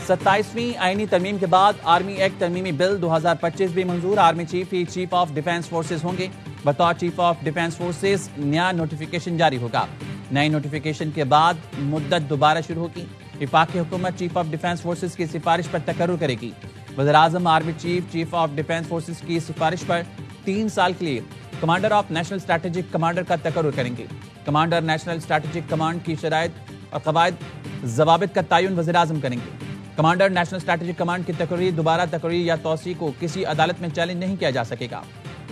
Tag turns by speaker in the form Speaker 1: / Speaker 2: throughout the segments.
Speaker 1: 27वीं आईनी तरमीम के बाद आर्मी एक्ट तरमीमी बिल 2025 भी मंजूर। Army chief he chief of defence forces होंगे। बतौर चीफ ऑफ डिफेंस फोर्सेज नया नोटिफिकेशन जारी होगा। नई नोटिफिकेशन के बाद मुद्दत दोबारा शुरू होगी। वफाकी हुकूमत चीफ ऑफ डिफेंस फोर्सेज की सिफारिश पर तकर्रुर करेगी। वज़ीर-ए-आज़म army chief chief of defence forces की सिफारिश पर 3 साल के लिए commander of national strategic commander का तकर्रुर करेंगे। कमांडर नेशनल स्ट्रैटेजिक कमांड की शराइत और कवायद जवाबित का तयन वज़ीर-ए-आज़म करेंगे। कमांडर नेशनल स्ट्रैटेजिक कमांड की तकरीर, दोबारा तकरीर या तौसी को किसी अदालत में चैलेंज नहीं किया जा सकेगा।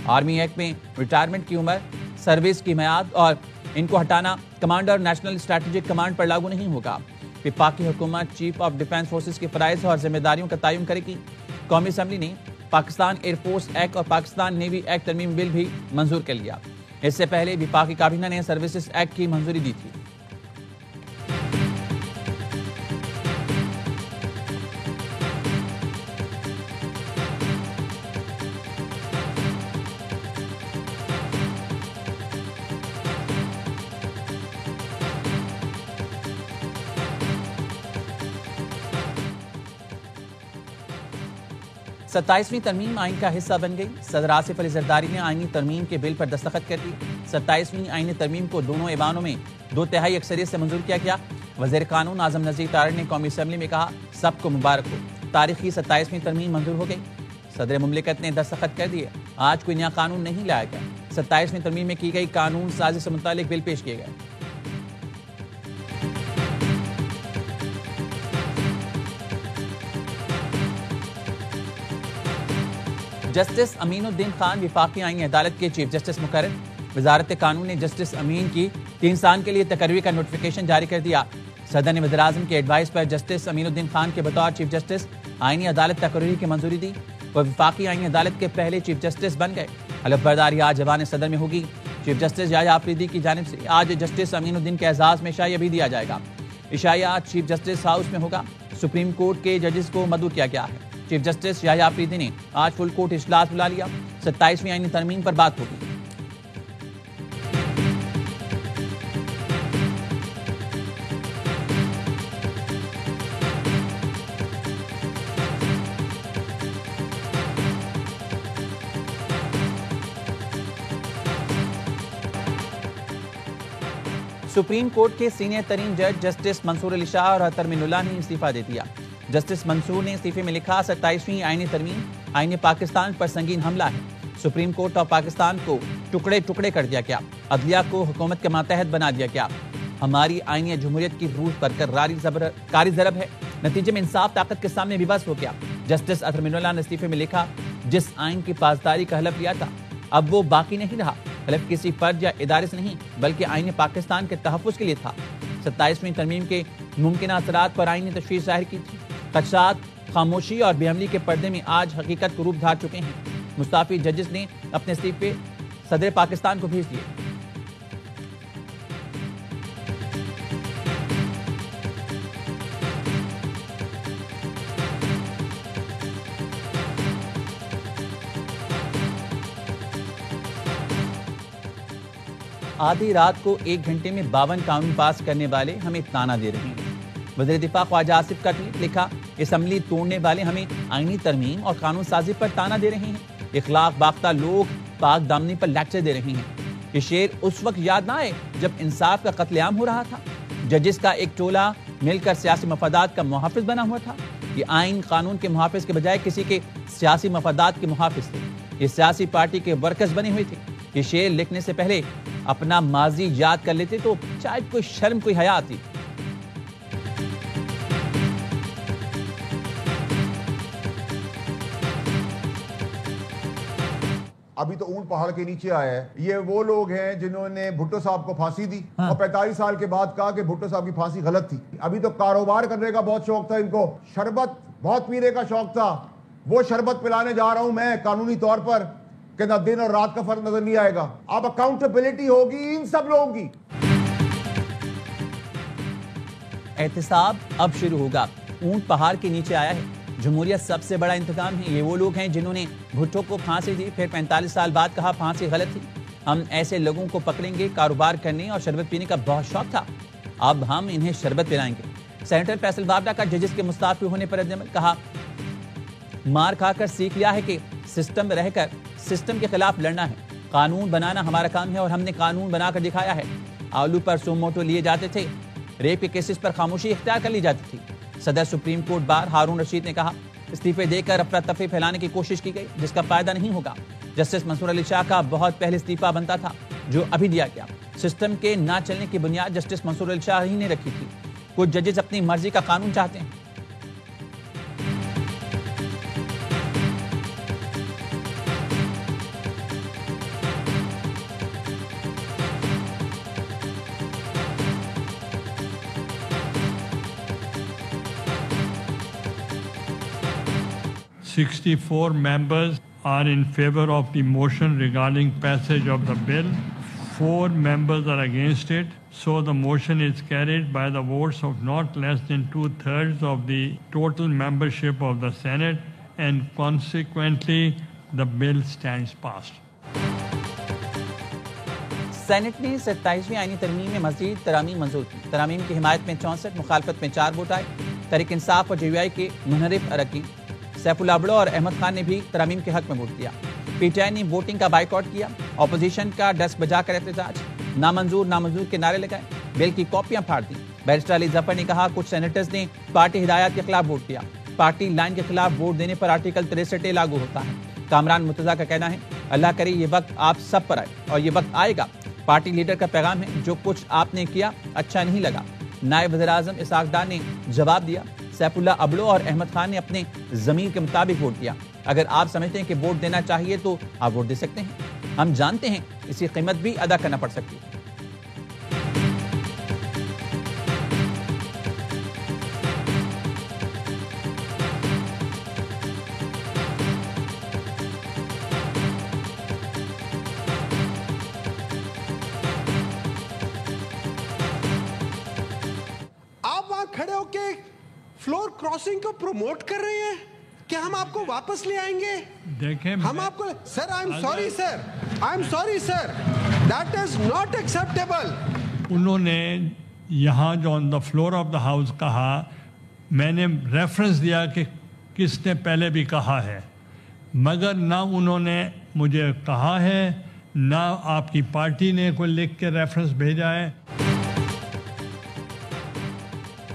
Speaker 1: आर्मी एक्ट में रिटायरमेंट की उम्र, सर्विस की मियाद और इनको हटाना कमांडर नेशनल स्ट्रैटेजिक कमांड पर लागू नहीं होगा। वफाकी हुकूमत चीफ ऑफ डिफेंस फोर्सेज की फराइज और जिम्मेदारियों का तयन करेगी। कौमी असम्बली ने पाकिस्तान एयरफोर्स एक्ट और पाकिस्तान नेवी एक्ट तरमीम बिल भी मंजूर कर लिया। इससे पहले वफाकी काबीना ने सर्विसेज एक्ट की मंजूरी दी थी। सत्ताईसवीं तरमीम आइन का हिस्सा बन गई। सदर आसिफ अली जरदारी ने आइनी तरमीम के बिल पर दस्तखत कर दिए। 27वीं आइनी तरमीम को दोनों ऐवानों में 2/3 अक्सरियत से मंजूर किया गया। वज़ीर कानून आज़म नज़ीर तारड़ ने कौमी असम्बली में कहा, सबको मुबारक हो, तारीखी 27वीं तरमीम मंजूर हो गई। सदर मुमलिकत ने दस्तखत कर दिए। आज कोई नया कानून नहीं लाया गया। 27वीं तरमीम में की गई कानून साजी से मुतालिक बिल पेश किए गए। जस्टिस अमीनुद्दीन खान वफाकी आईनी अदालत के चीफ जस्टिस मुकर्रर। वजारत कानून ने जस्टिस अमीन की 3 साल के लिए तकर्री का नोटिफिकेशन जारी कर दिया। सदर ने वज़ीर-ए-आज़म के एडवाइस पर जस्टिस अमीनुद्दीन खान के बतौर चीफ जस्टिस आईनी अदालत तकर्री की मंजूरी दी। वह वफाकी आईनी अदालत के पहले चीफ जस्टिस बन गए। हलफबरदारी आज जवान सदर में होगी। चीफ जस्टिस याह्या आफरीदी की जानिब से आज जस्टिस अमीनुद्दीन के एजाज में इशाया भी दिया जाएगा। इशाया आज चीफ जस्टिस हाउस में होगा। सुप्रीम कोर्ट के जजेस को मदऊ किया गया है। चीफ जस्टिस याह्या आफरीदी ने आज फुल कोर्ट इजलास बुला लिया। 27वीं आईनी तरमीम पर बात होगी। सुप्रीम कोर्ट के सीनियर तरीन जज जस्टिस मंसूर अली शाह और अतर मिनुल्लाह ने इस्तीफा दे दिया। जस्टिस मंसूर ने इस्तीफे में लिखा, 27वीं आईनी तरमीम आईने पाकिस्तान पर संगीन हमला है। सुप्रीम कोर्ट ऑफ पाकिस्तान को टुकड़े टुकड़े कर दिया गया। अदलिया को हुकूमत के मातहत बना दिया गया। हमारी आईनी जमहूरियत की रूह पर कारी ज़रब है। नतीजे में इंसाफ ताकत के सामने विवश हो गया। जस्टिस अतर मिनुल्लाह ने इस्तीफे में लिखा, जिस आइन की पासदारी का हलफ लिया था अब वो बाकी नहीं रहा। हलफ किसी फर्ज या इदारे से नहीं बल्कि आईने पाकिस्तान के तहफ़्फ़ुज़ के लिए था। 27वीं तरमीम के मुमकिन असरात पर आईनी तशवीश जाहिर की थी। खदशात खामोशी और बेअमली के पर्दे में आज हकीकत को रूप धार चुके हैं। मुस्ताफी जजेस ने अपने इस्तीफे सदर पाकिस्तान को भेज दिए। आधी रात को 1 घंटे में 52 कानून पास करने वाले हमें ताना दे रहे हैं। वज़ीर दिफा ख्वाजा आसिफ का ट्वीट लिखा, असम्बली तोड़ने वाले हमें आईनी तरमीम और कानून साजी पर ताना दे रहे हैं। इखलाक बाख्ता लोग पाक दामनी पर लेक्चर दे रहे हैं। ये शेर उस वक्त याद ना आए जब इंसाफ का कत्लेआम हो रहा था। जजेस का एक टोला मिलकर सियासी मफादात का मुहाफिज बना हुआ था। ये आइन कानून के मुहाफिज के बजाय किसी के सियासी मफादात के मुहाफिज थे। ये सियासी पार्टी के वर्कर्स बने हुए थे। ये शेर लिखने से पहले अपना माजी याद कर लेते तो शायद कोई शर्म कोई हया आती।
Speaker 2: अभी तो ऊंट पहाड़ के नीचे आया है। ये वो लोग हैं जिन्होंने भुट्टो साहब को फांसी दी और 45 साल के बाद कहा कि भुट्टो साहब की फांसी गलत थी। अभी तो कारोबार करने का बहुत शौक था इनको, शरबत बहुत पीने का शौक था। वो शरबत पिलाने जा रहा हूं मैं कानूनी तौर पर कि ना दिन और रात का फर्क नजर नहीं आएगा। अब अकाउंटेबिलिटी होगी इन सब लोगों की।
Speaker 1: एहतसाब अब शुरू होगा। ऊंट पहाड़ के नीचे आया है। जमहूरियत सबसे बड़ा इंतकाम है। ये वो लोग हैं जिन्होंने भुट्टो को फांसी दी, फिर 45 साल बाद कहा फांसी गलत थी। हम ऐसे लोगों को पकड़ेंगे। कारोबार करने और शरबत पीने का बहुत शौक था, अब हम इन्हें शरबत पिलाएंगे। सेनेटर फैसल बाबरा का जजेस के मुस्ताफी होने पर रद्द-ए-अमल, कहा मार खाकर सीख लिया है कि सिस्टम में रहकर सिस्टम के खिलाफ लड़ना है। कानून बनाना हमारा काम है और हमने कानून बनाकर दिखाया है। आलू पर सुमोटो लिए जाते थे, रेप के केसेस पर खामोशी इख्तियार कर ली जाती थी। सदर सुप्रीम कोर्ट बार हारून रशीद ने कहा इस्तीफे देकर अफरा तफरी फैलाने की कोशिश की गई जिसका फायदा नहीं होगा। जस्टिस मंसूर अली शाह का बहुत पहले इस्तीफा बनता था जो अभी दिया गया। सिस्टम के ना चलने की बुनियाद जस्टिस मंसूर अली शाह ही ने रखी थी। कुछ जजेस अपनी मर्जी का कानून चाहते हैं।
Speaker 3: Sixty-four members are in favor of the motion regarding passage of the bill. 4 members are against it. So the motion is carried by the votes of not less than 2/3 of the total membership of the Senate, and consequently the bill stands passed.
Speaker 1: Senate ने 27वीं आईनी तरमीम में मजीद तरामीम मंजूर की। तरामीम की हिमायत में 64, मुखालफत में 4 वोट आए। तहरीक इंसाफ और JUI के मुनहरिफ अरकान सैफुल्लाह अबड़ो और अहमद खान ने भी तरामीम के हक में वोट दिया। PTI ने वोटिंग का बाइकआउट किया। ऑपोजिशन का डेस्क बजाकर एहतजाज, नामंजूर के नारे लगाए, बिल की कॉपियां फाड़ दी। बैरिस्टर अली जफर ने कहा कुछ सेनेटर्स ने पार्टी हिदायत के खिलाफ वोट दिया। पार्टी लाइन के खिलाफ वोट देने पर आर्टिकल 63 लागू होता है। कामरान मुर्तजा का कहना है अल्लाह करे ये वक्त आप सब पर आए और ये वक्त आएगा। पार्टी लीडर का पैगाम है जो कुछ आपने किया अच्छा नहीं लगा। नायब वज़ीर-ए-आज़म इसहाक डार ने जवाब दिया सैफुल्लाह अबड़ो और अहमद खान ने अपने ज़मीर के मुताबिक वोट दिया। अगर आप समझते हैं कि वोट देना चाहिए तो आप वोट दे सकते हैं। हम जानते हैं इसकी कीमत भी अदा करना पड़ सकती है।
Speaker 4: आप वहां खड़े होके फ्लोर क्रॉसिंग को प्रमोट कर रहे हैं कि हम आपको वापस ले आएंगे।
Speaker 3: देखें
Speaker 4: हम आपको sir I am sorry sir that is not acceptable.
Speaker 3: उन्होंने यहाँ जो on the floor of the house कहा, मैंने रेफरेंस दिया कि किसने पहले भी कहा है, मगर ना उन्होंने मुझे कहा है ना आपकी पार्टी ने कोई लिख के रेफरेंस भेजा है।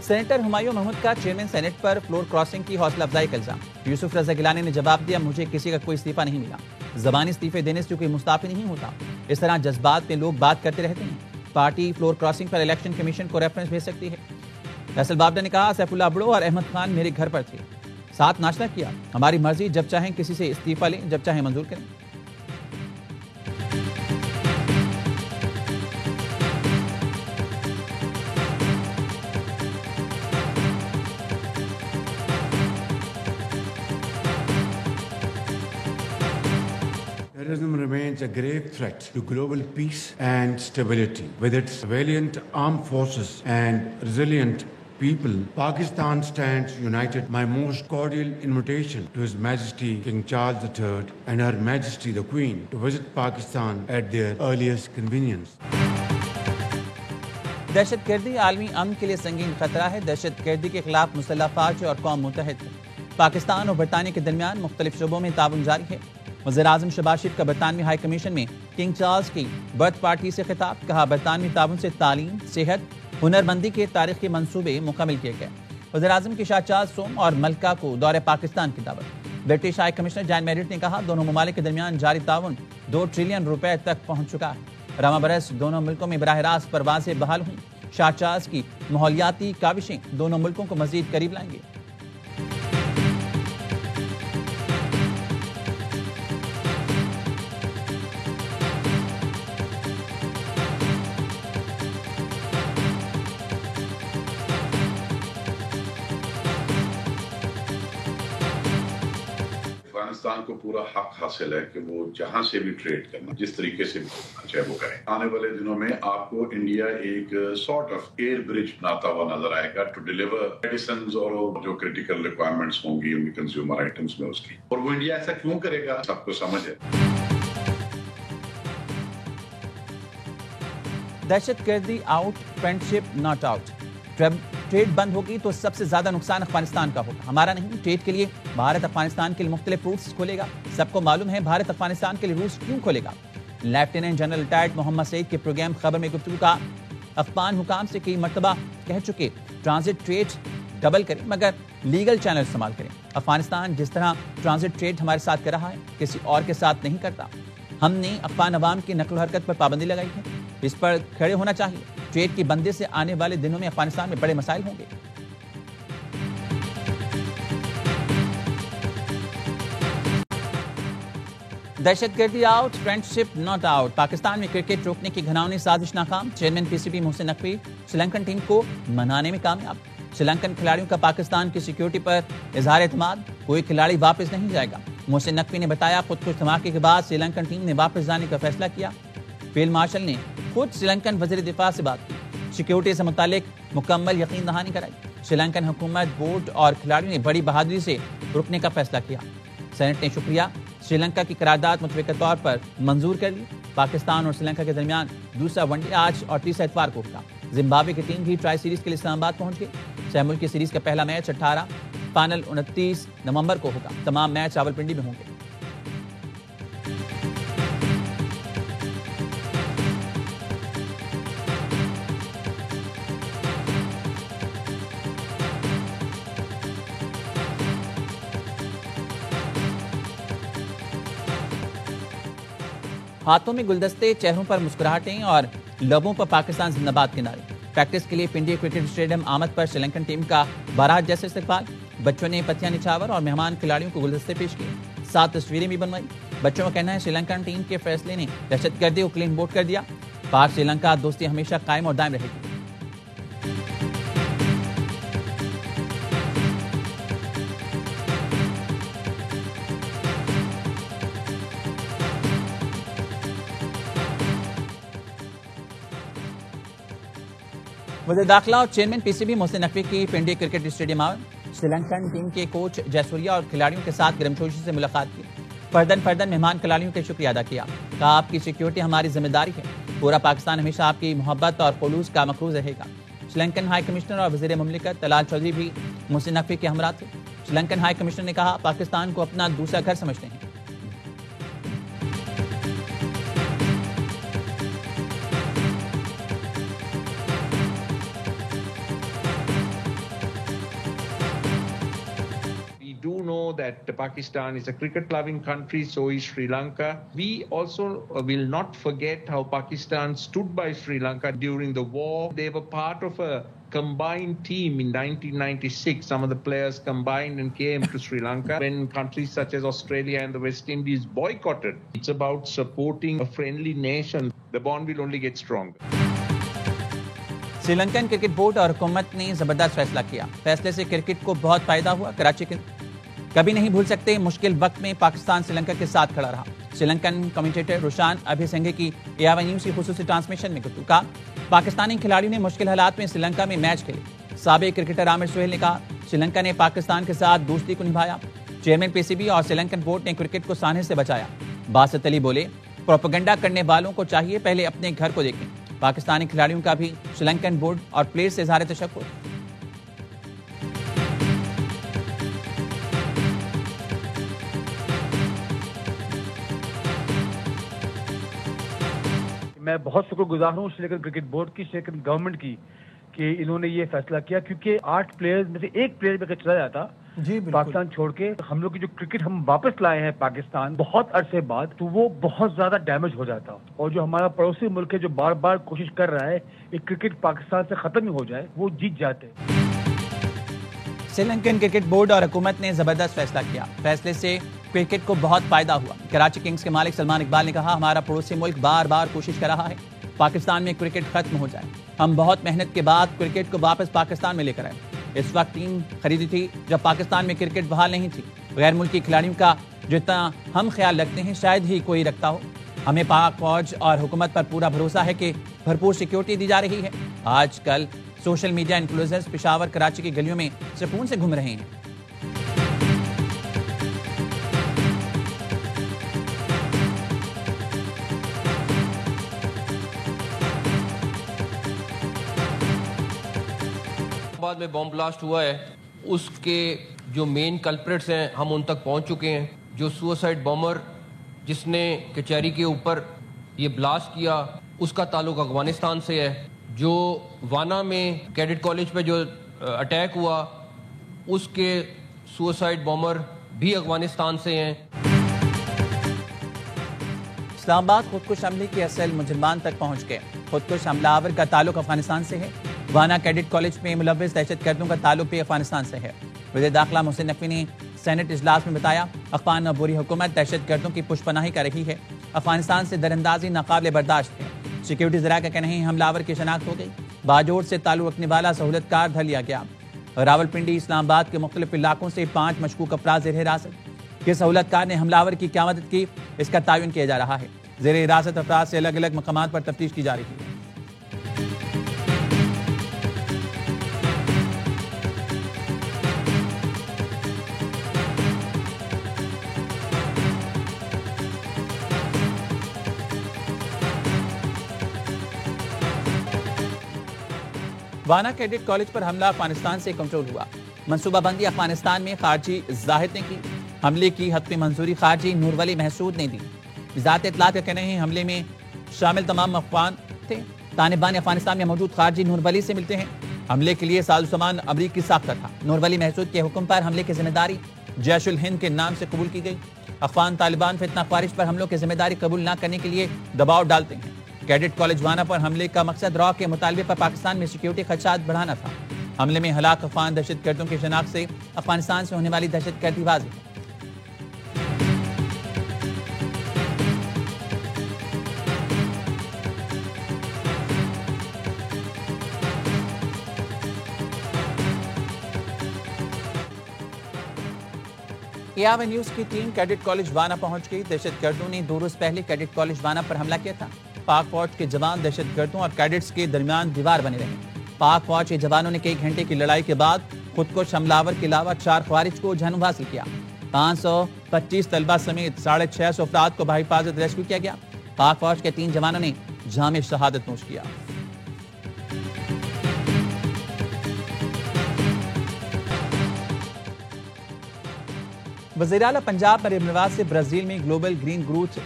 Speaker 1: सेनेटर हुमायूं महमूद का चेयरमैन सेनेट पर फ्लोर क्रॉसिंग की हौसला अफजाई का इल्जाम। यूसुफ रजा गिलानी ने जवाब दिया मुझे किसी का कोई इस्तीफा नहीं मिला। ज़बानी इस्तीफे देने से कोई मुस्ताफी नहीं होता। इस तरह जज्बात में लोग बात करते रहते हैं। पार्टी फ्लोर क्रॉसिंग पर इलेक्शन कमीशन को रेफरेंस भेज सकती है। फैसल बाबरा ने कहा सैफुल्लाह अबड़ो और अहमद खान मेरे घर पर थे, साथ नाश्ता किया। हमारी मर्जी, जब चाहें किसी से इस्तीफा लें, जब चाहें मंजूर करें।
Speaker 5: Terrorism remains a grave threat to global peace and stability. With its valiant armed forces and resilient people, Pakistan stands united. My most cordial invitation to His Majesty King Charles III and Her Majesty the Queen to visit Pakistan at their earliest convenience.
Speaker 1: दहशतगर्दी आलमी अमन के लिए संगीन खतरा है। दहशतगर्दी के खिलाफ मुसल्लह फौज और कौम मुत्तहिद है। पाकिस्तान और बरतानिया के दरमियान मुख्तलिफ शोबों में ताउन जारी है। वज़ीर-ए-आज़म शहबाज शरीफ का बरतानवी हाई कमीशन में किंग चार्ल्स की बर्थ पार्टी से खिताब, कहा बरतानवी ताउन से तालीम, सेहत, हुनरमंदी के तारीखी मंसूबे मुकम्मल किए गए। वज़ीर-ए-आज़म की शाह चार्ल्स सोम और मलका को दौरे पाकिस्तान की दावत। British high commissioner Jain merit ने कहा दोनों ममालिक के दरमियान जारी ताउन 2 ट्रिलियन रुपए तक पहुंच चुका है। रमा बरस दोनों मुल्कों में बराह रास्त परवाजें बहाल हुई। शाह चार्ल्स की माहौलियाती काविशें दोनों मुल्कों को मजीद करीब लाएंगे।
Speaker 6: अफगानिस्तान को पूरा हक हासिल है कि वो जहां से भी ट्रेड करना, जिस तरीके से भी करना चाहे वो करें। आने वाले दिनों में आपको इंडिया एक सॉर्ट ऑफ एयर ब्रिज बनाता हुआ नजर आएगा टू डिलीवर मेडिसिन और जो क्रिटिकल रिक्वायरमेंट्स होंगी उनकी कंज्यूमर आइटम्स में उसकी। और वो इंडिया ऐसा क्यों करेगा सबको समझ है।
Speaker 1: दहशतगर्दी out, friendship not out. Trade बंद होगी तो सबसे ज्यादा नुकसान अफगानिस्तान का होगा, हमारा नहीं। ट्रेड के लिए भारत अफगानिस्तान के लिए मुख्तलिफ रूट्स खोलेगा। सबको मालूम है भारत अफगानिस्तान के लिए रूट्स क्यों खोलेगा। Lieutenant general retired Mohammad Saeed के प्रोग्राम खबर में गुफ्तगू का अफगान हुकाम से कई मरतबा कह चुके ट्रांजिट ट्रेड डबल करें मगर लीगल चैनल इस्तेमाल करें। अफगानिस्तान जिस तरह ट्रांजिट ट्रेड हमारे साथ कर रहा है किसी और के साथ नहीं करता। हमने अफगान अवाम की नकल हरकत पर पाबंदी लगाई है, इस पर खड़े होना चाहिए। ट्रेड की बंदी से आने वाले दिनों में अफगानिस्तान में बड़े मसाइल होंगे। दहशतगर्दी out, friendship not out. Pakistan में क्रिकेट रोकने की घिनौनी साजिश नाकाम। Chairman PCB Mohsin Naqvi Sri Lankan team को मनाने में कामयाब। श्रीलंकन खिलाड़ियों का पाकिस्तान की सिक्योरिटी पर इजहार एतमाद, कोई खिलाड़ी वापस नहीं जाएगा। मोहसिन नकवी ने बताया खुद धमाके के बाद श्रीलंकन टीम ने वापस जाने का फैसला किया। फील्ड मार्शल ने खुद श्रीलंकन वजीर दिफा से बात की, सिक्योरिटी से मुतालिक मुकम्मल यकीन दहानी कराई। श्रीलंकन हुकूमत, बोर्ड और खिलाड़ियों ने बड़ी बहादुरी से रुकने का फैसला किया। सेनेट ने शुक्रिया श्रीलंका की करारदाद मुतफ़िक़ा तौर पर मंजूर कर ली। पाकिस्तान और श्रीलंका के दरमियान दूसरा वनडे आज और तीसरा इतवार को होगा। जिम्बाब्वे की टीम भी ट्राई सीरीज के लिए इस्लामाबाद पहुंच गई। सहमुल की सीरीज का पहला मैच 18, फाइनल 29 नवंबर को होगा। तमाम मैच रावलपिंडी में होंगे। हाथों में गुलदस्ते, चेहरों पर मुस्कुराहटें और लबों पर पाकिस्तान जिंदाबाद के नारे। प्रैक्टिस के लिए पिंडी क्रिकेट स्टेडियम आमद पर श्रीलंकन टीम का बारात जैसे इस्तेकबाल। बच्चों ने पत्तियां निछावर और मेहमान खिलाड़ियों को गुलदस्ते पेश किए। 7 तस्वीरें भी बनवाई। बच्चों का कहना है श्रीलंकन टीम के फैसले ने दहशतगर्दी को क्लीन बोल्ड कर दिया। पाक श्रीलंका दोस्ती हमेशा कायम और दायम रहेगी। वज़ीर दाखिला और चेयरमैन पीसीबी मोहसिन नकवी की पिंडी क्रिकेट स्टेडियम आए। श्रीलंकन टीम के कोच जयसूर्या और खिलाड़ियों के साथ गर्मजोशी से मुलाकात की। फर्दन मेहमान खिलाड़ियों के शुक्रिया अदा किया। कहा आपकी सिक्योरिटी हमारी जिम्मेदारी है। पूरा पाकिस्तान हमेशा आपकी मोहब्बत और खुलूस का मखरूज रहेगा। श्रीलंकन हाई कमिश्नर और वज़ीर मुमलिकत तलाल चौधरी भी मोहसिन नकवी के हमरा थे। श्रीलंकन हाई कमिश्नर ने कहा पाकिस्तान को अपना दूसरा घर समझते हैं।
Speaker 7: That Pakistan is a cricket-loving country, so is Sri Lanka. We also will not forget how Pakistan stood by Sri Lanka during the war. They were part of a combined team in 1996. Some of the players combined and came to Sri Lanka when countries such as Australia and the West Indies boycotted. It's about supporting a friendly nation. The bond will only get stronger.
Speaker 1: Sri Lankan cricket board और हुकूमत ने जबरदस्त फैसला किया। फैसले से cricket को बहुत फायदा हुआ। कराची के कभी नहीं भूल सकते मुश्किल वक्त में पाकिस्तान श्रीलंका के साथ खड़ा रहा। श्रीलंकन कमेंटेटर रुशान अभिसिंघे की एआईवाई न्यूज़ की खुसूसी ट्रांसमिशन में कहा पाकिस्तानी खिलाड़ियों ने मुश्किल हालात में श्रीलंका में मैच खेले। साबिक क्रिकेटर आमिर सुहेल ने कहा श्रीलंका ने पाकिस्तान के साथ दोस्ती को निभाया। चेयरमैन पीसीबी और श्रीलंकन बोर्ड ने क्रिकेट को सानहे से बचाया। बासित अली बोले प्रोपेगेंडा करने वालों को चाहिए पहले अपने घर को देखें। पाकिस्तानी खिलाड़ियों का भी श्रीलंकन बोर्ड और प्लेयर्स से इज़हार तशक्कुर।
Speaker 8: मैं बहुत शुक्रगुजार हूँ श्रीलंकन क्रिकेट बोर्ड की, श्रीलंकन गवर्नमेंट की कि इन्होंने ये फैसला किया, क्योंकि 8 प्लेयर्स में से एक प्लेयर अगर चला जाता पाकिस्तान छोड़ के, हम लोग की जो क्रिकेट हम वापस लाए हैं पाकिस्तान बहुत अरसे बाद, तो वो बहुत ज्यादा डैमेज हो जाता। और जो हमारा पड़ोसी मुल्क है जो बार बार कोशिश कर रहा है कि क्रिकेट पाकिस्तान से खत्म ही हो जाए, वो जीत जाते।
Speaker 1: श्रीलंकन क्रिकेट बोर्ड और हुकूमत ने जबरदस्त फैसला किया। फैसले से क्रिकेट को बहुत फायदा हुआ। कराची किंग्स के मालिक सलमान इकबाल ने कहा हमारा पड़ोसी मुल्क बार बार कोशिश कर रहा है पाकिस्तान में क्रिकेट खत्म हो जाए। हम बहुत मेहनत के बाद क्रिकेट को वापस पाकिस्तान में लेकर आए। इस वक्त टीम खरीदी थी जब पाकिस्तान में क्रिकेट बहाल नहीं थी। गैर मुल्की खिलाड़ियों का जितना हम ख्याल रखते हैं शायद ही कोई रखता हो। हमें पाक फौज और हुकूमत पर पूरा भरोसा है कि भरपूर सिक्योरिटी दी जा रही है। आजकल social media influencers Peshawar Karachi की गलियों में सुकून से घूम रहे हैं।
Speaker 9: बाद में बॉम्ब ब्लास्ट हुआ है, उसके जो मेन कल्प्रिट्स हैं हम उन तक पहुंच चुके हैं। जो सुसाइड बॉम्बर जिसने कचहरी के ऊपर ये ब्लास्ट किया उसका ताल्लुक अफगानिस्तान से है। जो वाना में कैडेट कॉलेज पे जो अटैक हुआ उसके सुसाइड बॉम्बर भी अफगानिस्तान से हैं।
Speaker 1: इस्लामाबाद खुदकुश हमले के असल मुजरिमान तक पहुंच गए। खुदकुश हमलावर का ताल्लुक अफगानिस्तान से है। वाना कैडेट कॉलेज में मुलव्विस दहशतगर्दों का ताल्लुक भी अफगानिस्तान से है। वज़ीर दाखिला मोहसिन नकवी ने सेनेट इजलास में बताया, अफगान अबूरी हुकूमत दहशतगर्दों की पुष्पनाही कर रही है। अफगानिस्तान से दरअंदाजी नाकाबिले बर्दाश्त है। सिक्योरिटी ज़रा का कहना है हमलावर की शनाख्त हो गई। बाजोड़ से ताल्लुक रखने वाला सहूलतकार धर लिया गया। रावलपिंडी इस्लामाबाद के मुख्तलिफ इलाकों से 5 मशकूक अफराद ज़ेर हिरासत। किस सहूलतकार ने हमलावर की क्या मदद की, इसका तयन किया जा रहा है। ज़ेर हिरासत अफराद से अलग अलग मकामात पर तफ्तीश की जा रही है। वाना कैडेट कॉलेज पर हमला अफगानिस्तान से कंट्रोल हुआ। मनसूबाबंदी अफगानिस्तान में खारजी जाहिद ने की। हमले की हतमी मंजूरी खारजी नूरवली महसूद ने दी। वज़ारत इत्तलात का कहना है हमले में शामिल तमाम अफगान थे। तालिबान अफगानिस्तान में मौजूद खारजी नूरवली से मिलते हैं। हमले के लिए साजो सामान अमरीकी साख्ता था। नूरवली महसूद के हुक्म पर हमले की जिम्मेदारी जैश उल हिंद के नाम से कबूल की गई। अफगान तालिबान फितना ख्वारिज पर हमलों की जिम्मेदारी कबूल न करने के लिए दबाव डालते हैं। कैडेट कॉलेज वाना पर हमले का मकसद रॉ के मुतालबे पर पाकिस्तान में सिक्योरिटी खदशात बढ़ाना था। हमले में हलाक अफगान दहशतगर्दों की शनाख्त से अफगानिस्तान से होने वाली दहशतगर्दी वाज़ेह है। एआईवे न्यूज़ की टीम कैडेट कॉलेज वाना पहुंच गई। दहशतगर्दों ने 2 रोज पहले कैडेट कॉलेज वाना पर हमला किया था। पाक फौज के जवान दहशतगर्दों और कैडेट्स के दरमियान दीवार बने रहे। पाक फौज के जवानों ने कई घंटे की लड़ाई के बाद खुदकुश हमलावर के अलावा 4 ख्वारिज को जानू हासिल किया। 525 तलबा समेत 650 अफराद को बहिफाजत रेस्क्यू किया गया। पाक फौज के 3 जवानों ने जामे शहादत नोश किया। वज़ीर आला पंजाब मरियम नवाज से ब्राजील में ग्लोबल ग्रीन ग्रोथ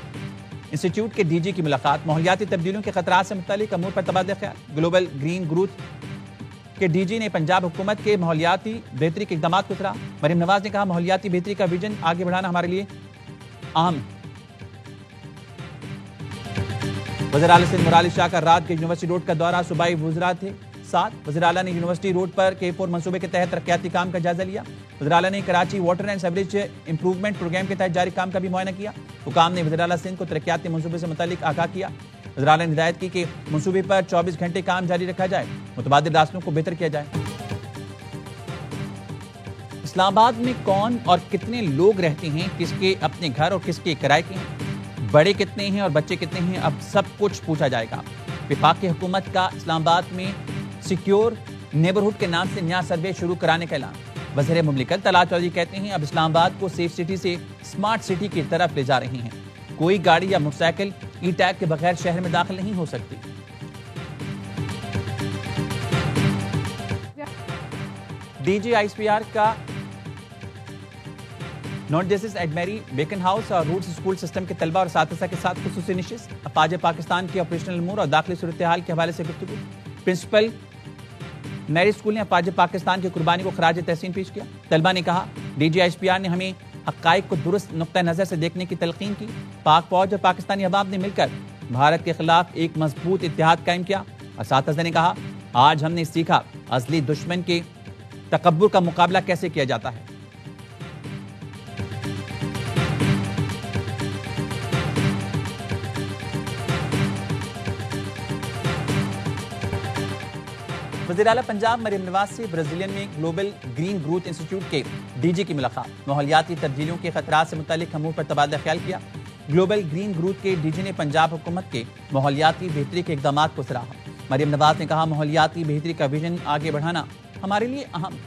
Speaker 1: इंस्टीट्यूट के डीजी की मुलाकात। माहौलियाती तब्दीलियों के खतरात से मुतालिक अमूर पर तबादला ख्याल। ग्लोबल ग्रीन ग्रोथ के डीजी ने पंजाब हुकूमत के माहौलियाती बेहतरी के इक़दामात को सराहा। मरियम नवाज ने कहा, माहौलियाती बेहतरी का विजन आगे बढ़ाना हमारे लिए अहम है। वज़ीर आला सिंध मुराद शाह का रात के यूनिवर्सिटी रोड का दौरा। सूबाई वज़रा थे साथ। वज़ीर आला ने यूनिवर्सिटी रोड पर K4 मंसूबे के तहत तरक्याती काम का जायजा लिया। वज़ीर आला ने Karachi water and sewerage improvement programme के तहत जारी काम का भी मुआयना किया। हुकाम ने वज़ीर आला सिंध को तरक्याती मंसूबे से मुतालिक आगाह किया। वज़ीर आला ने हिदायत की कि मंसूबे पर 24 घंटे काम जारी रखा जाए, मुतबादिल रास्तों को बेहतर किया जाए। इस्लामाबाद में कौन और कितने लोग रहते हैं, किसके अपने घर और किसके किराए के हैं, बड़े कितने हैं और बच्चे कितने हैं, अब सब कुछ पूछा जाएगा। वफाकी हुकूमत का इस्लामाबाद में सिक्योर नेबरहुड के नाम से नया सर्वे शुरू कराने का ऐलान। वज़ीर मुमलिकत तलात चौधरी कहते हैं, अब इस्लामाबाद को सेफ सिटी से स्मार्ट सिटी की तरफ ले जा रहे हैं। कोई गाड़ी या मोटरसाइकिल ई टैग के बगैर शहर में दाखिल नहीं हो सकती। डीजी ISPR का नॉन जस्टिस एडमेरी बेकन हाउस और रूट्स स्कूल सिस्टम के तलबा और साथिसा के साथ खुसूसी निशिस्त। अफवाज पाकिस्तान की ऑपरेशनल अमूर और दाखिली सूरत हाल के हवाले से गुफ्तगू। प्रिंसिपल मैरी स्कूल ने अफवाज पाकिस्तान की कुर्बानी को खराज तहसीन पेश किया। तलबा ने कहा, डीजी ISPR ने हमें हक़ाइक़ को दुरुस्त नुक्ता नज़र से देखने की तलकीन की। पाक फौज और पाकिस्तानी अवाम ने मिलकर भारत के खिलाफ एक मजबूत इत्तेहाद कायम किया। असातिज़ा ने कहा, आज हमने सीखा असली दुश्मन के तकब्बुर का मुकाबला कैसे किया जाता है। वज़ीर आला पंजाब मरियम नवाज से ब्राजीलियन में ग्लोबल ग्रीन ग्रोथ इंस्टीट्यूट के डीजी की मुलाकात। माहौलियाती तब्दीलियों के खतरात से मुतालिक अमूर पर तबादला ख्याल किया। ग्लोबल ग्रीन ग्रोथ के डीजी ने पंजाब हुकूमत के माहौलियाती बेहतरी के इक़दामात को सराहा। मरियम नवाज ने कहा, माहौलियाती बेहतरी का विजन आगे बढ़ाना हमारे लिए अहम।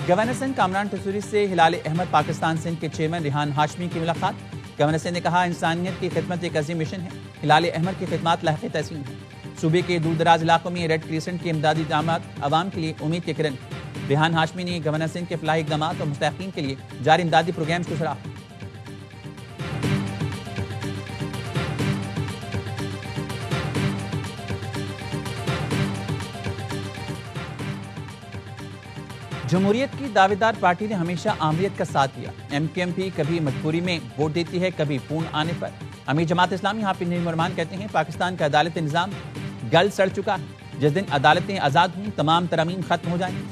Speaker 1: गवर्नर सिंध कामरान तसूरी से हिलाल अहमद पाकिस्तान सिंध के चेयरमैन रिहान हाशमी की मुलाकात। गवर्नर सिंध ने कहा, इंसानियत की खिदमत एक अजीम मिशन है। हिलाल अहमद की खिदमत लायक तहसीन है। सूबे के दूर दराज इलाकों में रेड क्रिसेंट की इमदादी इक़दामात अवाम के लिए उम्मीद की किरण। रिहान हाशमी ने गवर्नर सिंध के फलाही इक़दामात और मुस्तहिक़ीन के लिए जारी इमदादी प्रोग्राम्स को सराहा। जमहूरियत की दावेदार पार्टी ने हमेशा आमरीत का साथ दिया। MQM भी कभी मजबूरी में वोट देती है, कभी पूर्ण आने पर। अमीर जमात इस्लामी हाफिज नईम उर्रहमान कहते हैं, पाकिस्तान का अदालती निज़ाम गल सड़ चुका है। जिस दिन अदालतें आज़ाद हुई, तमाम तरमीम खत्म हो जाएंगी।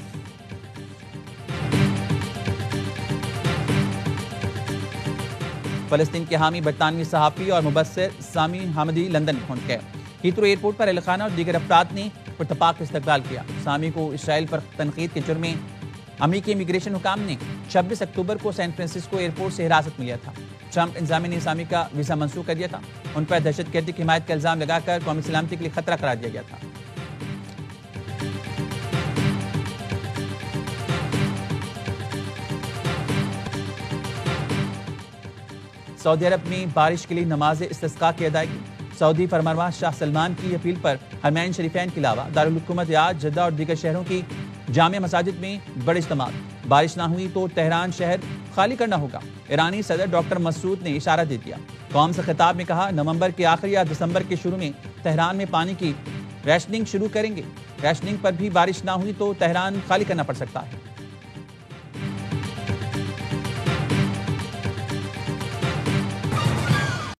Speaker 1: फलस्तीन के हामी बरतानवी सहाफ़ी और मुबस्सिर सामी हमदी लंदन पहुंच गए। हीथ्रो एयरपोर्ट पर अली खाना और दीगर अफराद ने पुरतपाक इस्तकबाल किया। सामी को इसराइल पर तनकीद के जुर्म में अमेरिकी इमिग्रेशन हुकाम ने 26 अक्टूबर को सैन फ्रांसिस्को एयरपोर्ट से हिरासत में लिया था। ट्रंप इंतजामिया ने सामी का वीज़ा मंसूख कर दिया था। उन पर दहशतगर्दी की हिमायत का इल्ज़ाम लगाकर कौमी सलामती के लिए खतरा करार दिया गया था। सऊदी अरब में बारिश के लिए नमाज इस्तिस्का की अदायगी। सऊदी फरमानरवा शाह सलमान की अपील पर हरमैन शरीफैन के अलावा दारुल हुकूमत रियाद, जद्दा और दीगर शहरों की जामिया मसाजिद में बड़े इज्तिमा। बारिश ना हुई तो तेहरान शहर खाली करना होगा। ईरानी सदर डॉक्टर मसूद ने इशारा दे दिया। कौम से खिताब में कहा, नवंबर के आखिर या दिसंबर के शुरू में तेहरान में पानी की रैशनिंग शुरू करेंगे। रैशनिंग पर भी बारिश ना हुई तो तेहरान खाली करना पड़ सकता है।